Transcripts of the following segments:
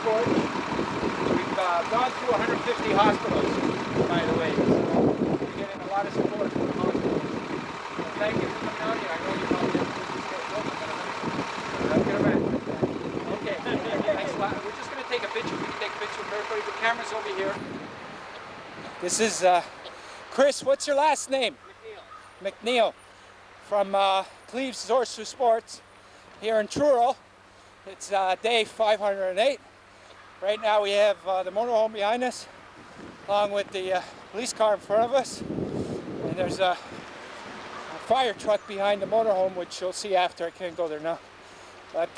torch. We've gone through 150 hospitals, by the way. So we're getting a lot of support from the hospitals. So thank you for coming out here. I know you probably have to do this but get around. Okay, thanks a lot. We're just going to take a picture. We can take a picture of everybody. The camera's over here. This is Chris. What's your last name? McNeil. From Cleves Horse Sports here in Truro. It's day 508. Right now we have the motorhome behind us, along with the police car in front of us. And there's a fire truck behind the motorhome, which you'll see after. I can't go there now. But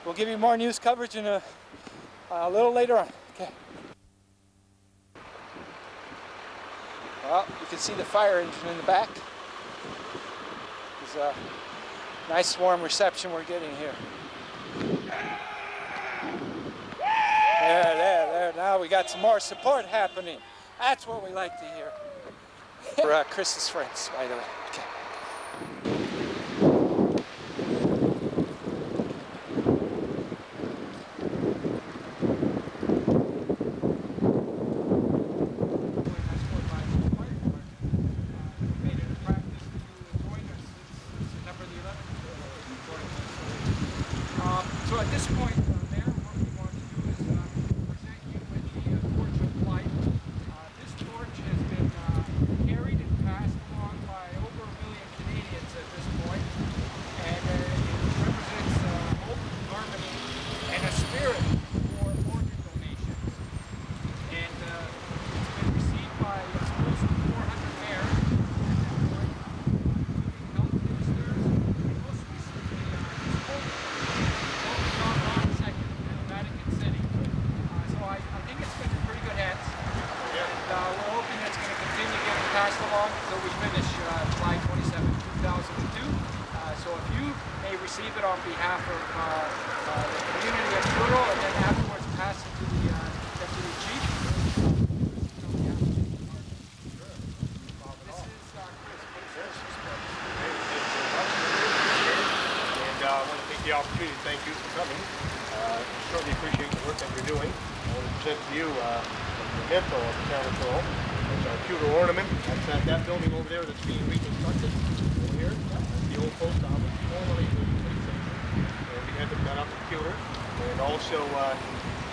we'll give you more news coverage in a little later on. Okay. Well, you can see the fire engine in the back. It's a nice warm reception we're getting here. There. Now we got some more support happening. That's what we like to hear. For Chris's friends, by the way. Okay. So at this point, Mayor, what we want to do is present you with the torch of life. This torch has been carried and passed along by over 1 million Canadians at this point, and it represents hope, harmony, and a spirit for organ donations. And it's been received by close to 400 mayors at this point, including health ministers, and most recently, passed along until we finish July 27, 2002. So if you may receive it on behalf of the community of Truro, and then afterwards pass it to the deputy chief. This is Chris. And I want to take the opportunity to thank you for coming. Certainly appreciate the work that you're doing. I want to present to you the memento of the town of Truro. It's our pewter ornament. That's at that building over there that's being reconstructed. Over here, that's the old post office, formerly the police station. And we had them done up in pewter. And also,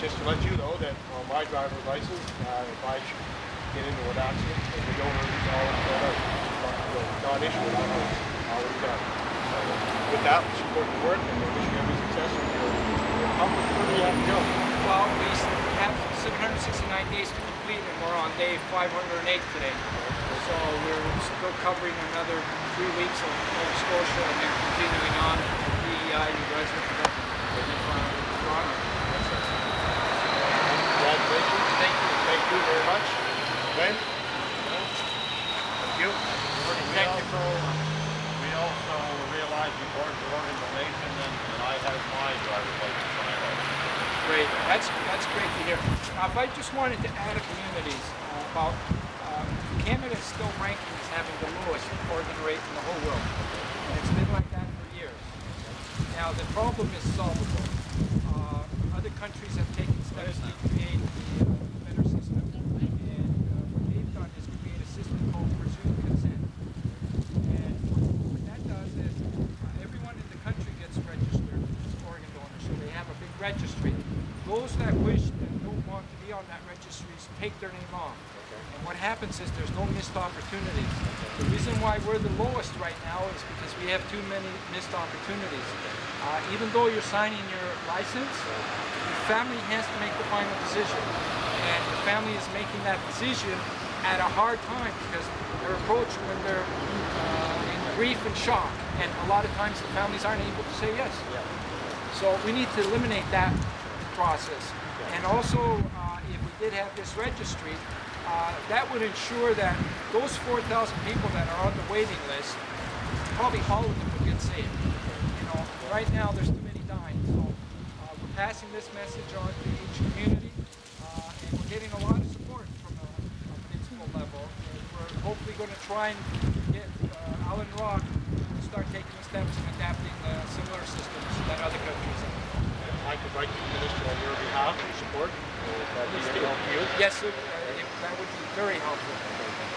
just to let you know that on my driver's license, if I should get into an accident, the owner is always filled out. Not issued, already done. So with that, we support the work and we wish you every success in your public. Where do you have to go? Well, we have 769 days to complete, and we're on day 508 today. So we're still covering another 3 weeks of Nova Scotia and then continuing on the resident development. Congratulations. Thank you. Thank you very much. Ben? Thank you. Thank you. We also realize you board the organ donation, and I have my driver's license on it. Great. That's great to hear. If I just wanted to add a communities about Canada is still ranking as having the lowest organ rate in the whole world. And it's been like that for years. Now the problem is solvable. Other countries have taken steps to create a better system. And what they've done is create a system called presumed consent. And what that does is everyone in the country gets registered as organ donors. So they have a big registry. Those that wish and don't want to be on that registry take their name off. And what happens is there's no missed opportunities. The reason why we're the lowest right now is because we have too many missed opportunities. Even though you're signing your license, the family has to make the final decision. And the family is making that decision at a hard time because they're approached when they're in grief and shock. And a lot of times the families aren't able to say yes. So we need to eliminate that process. And also, if we did have this registry, that would ensure that those 4,000 people that are on the waiting list, probably all of them would get saved. You know, right now there's too many dying. So we're passing this message on to each community, and we're getting a lot of support from a municipal level. And we're hopefully going to try and get Alan Rock to start taking steps in adapting similar systems that other countries have. I could write to the minister on your behalf for support, would that be any help to you? Yes, sir, that would be very helpful.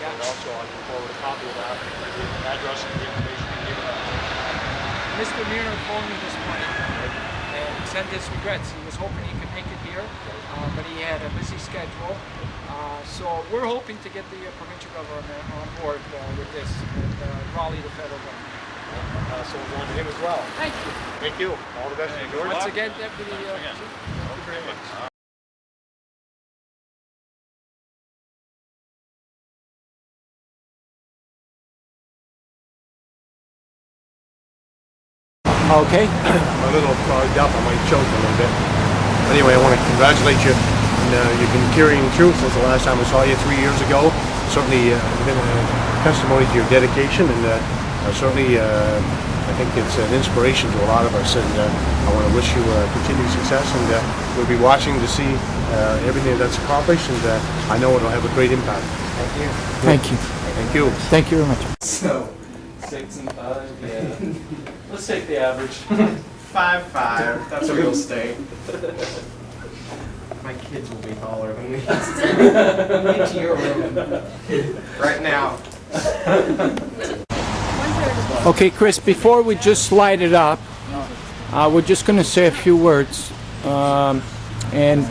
Yeah. And also I can forward a copy of that, the address and the information you give us. Mr. Muir phoned me this morning and sent his regrets. He was hoping he could make it here, but he had a busy schedule. So we're hoping to get the provincial government on board with this and rally the federal government. So on to him as well. Thank you. Thank you. All the best to you, George. Once again, Deputy again. Chief. Thank you very much. Okay. I'm a little clogged up. I might choke a little bit. Anyway, I want to congratulate you. You've been carrying through since the last time I saw you 3 years ago. Certainly been a testimony to your dedication, and certainly I think it's an inspiration to a lot of us. And I want to wish you continued success, and we'll be watching to see everything that's accomplished, and I know it'll have a great impact. Thank you. Thank you. Thank you. Thank you very much. So, 6 and 5, yeah. Let's take the average. 5'5". That's a real stay. My kids will be taller than me. Into your room right now. Okay, Chris, before we just slide it up, we're just going to say a few words. And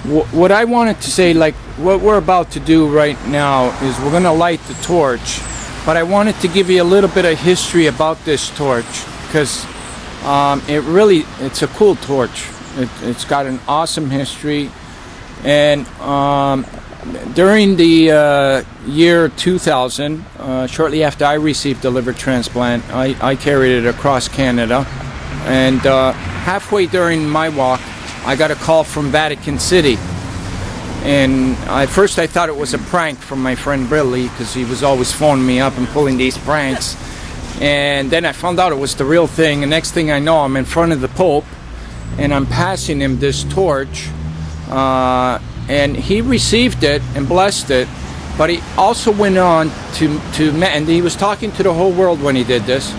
what I wanted to say, like what we're about to do right now, is we're going to light the torch. But I wanted to give you a little bit of history about this torch, because it's a cool torch. It's got an awesome history. And during the year 2000, shortly after I received a liver transplant, I carried it across Canada. And halfway during my walk, I got a call from Vatican City. And at first I thought it was a prank from my friend Briley, because he was always phoning me up and pulling these pranks. And then I found out it was the real thing. And next thing I know, I'm in front of the Pope, and I'm passing him this torch. And he received it and blessed it, but he also went on and he was talking to the whole world when he did this,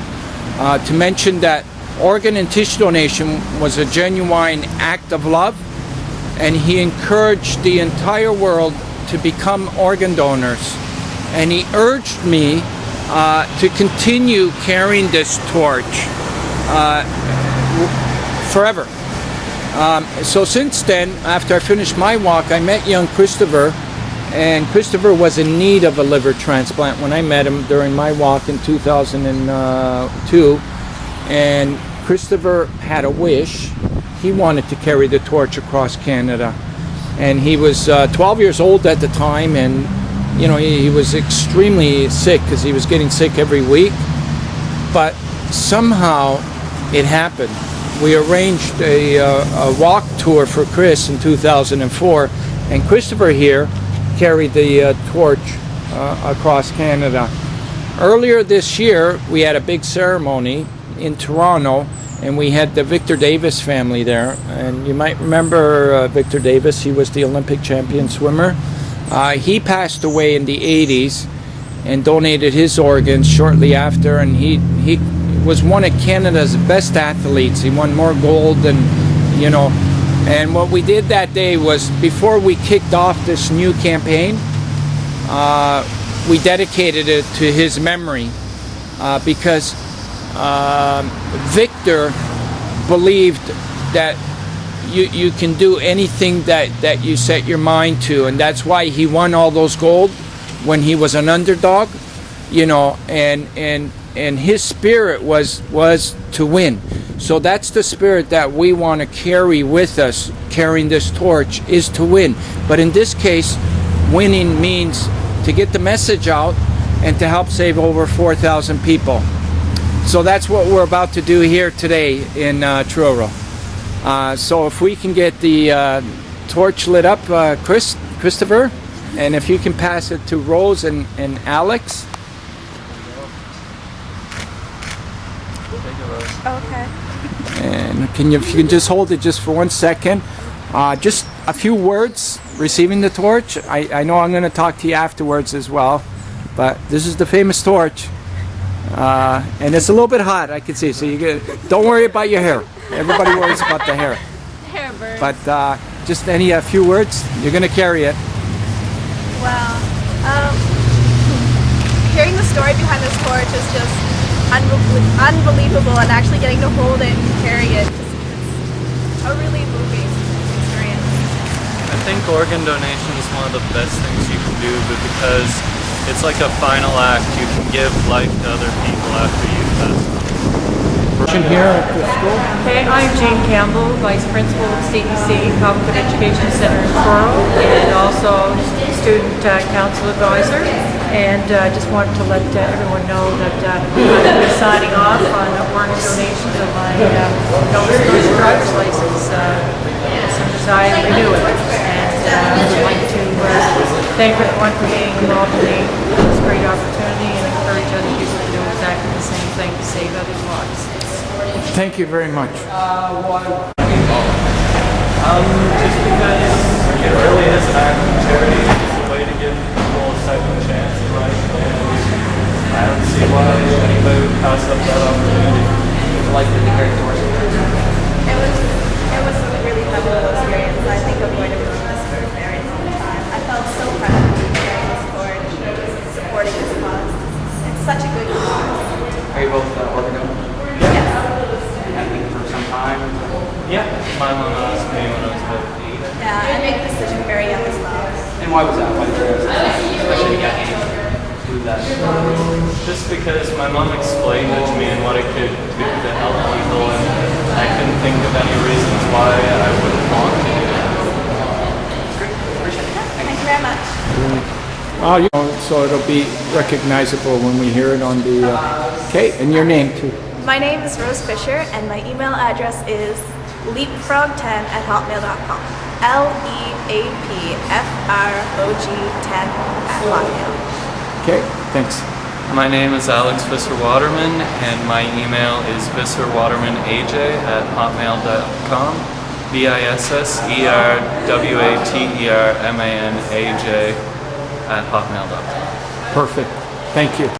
to mention that organ and tissue donation was a genuine act of love, and he encouraged the entire world to become organ donors. And he urged me to continue carrying this torch forever. So since then, after I finished my walk, I met young Christopher, and Christopher was in need of a liver transplant when I met him during my walk in 2002. And Christopher had a wish. He wanted to carry the torch across Canada. And he was 12 years old at the time, and you know, he was extremely sick because he was getting sick every week. But somehow it happened. We arranged a walk tour for Chris in 2004, and Christopher here carried the torch across Canada. Earlier this year, we had a big ceremony in Toronto, and we had the Victor Davis family there. And you might remember Victor Davis. He was the Olympic champion swimmer. He passed away in the 80s and donated his organs shortly after, and he was one of Canada's best athletes. He won more gold than, you know. And what we did that day was, before we kicked off this new campaign, we dedicated it to his memory, because Victor believed that you can do anything that you set your mind to, and that's why he won all those gold when he was an underdog, you know, and his spirit was to win. So that's the spirit that we want to carry with us, carrying this torch, is to win. But in this case, winning means to get the message out and to help save over 4,000 people. So that's what we're about to do here today in Truro. So if we can get the torch lit up, Christopher, and if you can pass it to Rose and Alex. Okay. And if you can just hold it just for 1 second. Just a few words receiving the torch. I know I'm going to talk to you afterwards as well, but this is the famous torch. And it's a little bit hot, I can see. So don't worry about your hair. Everybody worries about the hair. but just any few words. You're going to carry it. Well, hearing the story behind this torch is just unbelievable, and actually getting to hold it and carry it, it's a really moving experience. I think organ donation is one of the best things you can do, but because it's like a final act, you can give life to other people after you've passed on. Here at the school. Hey, I'm Jane Campbell, Vice Principal of CEC Public Education Center in Truro, and also Student Council Advisor. And I just wanted to let everyone know that I'm going to be signing off on organ donations of my Nova Scotia driver's license as soon as I renew it. And I would like to thank everyone for being involved in this great opportunity and encourage other people to do exactly the same thing to save others' lives. Thank you very much. Just because it really is an act of charity, it's a way to give people a second chance in life, and I don't see why anybody would pass up that opportunity. It was a really memorable experience. I think I'm going to remember this for a very long time. I felt so proud to be carrying this torch, supporting this cause. It's such a good cause. Are you both organ donors? Yes. Have been for some time? Yeah, my mom asked me when I was about 8. Yeah, I made the decision very young as well. And why was that? Why did you especially get into do that? Just because my mom explained it to me and what it could do to help people, and I couldn't think of any reasons why I wouldn't want to do it. Great. Appreciate it. Thank you very much. Well, you know, so it'll be recognizable when we hear it on the. Okay, and your name too. My name is Rose Fisher, and my email address is leapfrog10@hotmail.com. LEAPFROG10@hotmail. Okay, thanks. My name is Alex Visser-Waterman, and my email is visserwatermanaj@hotmail.com. VISSERWATERMANAJ@hotmail.com. Perfect. Thank you.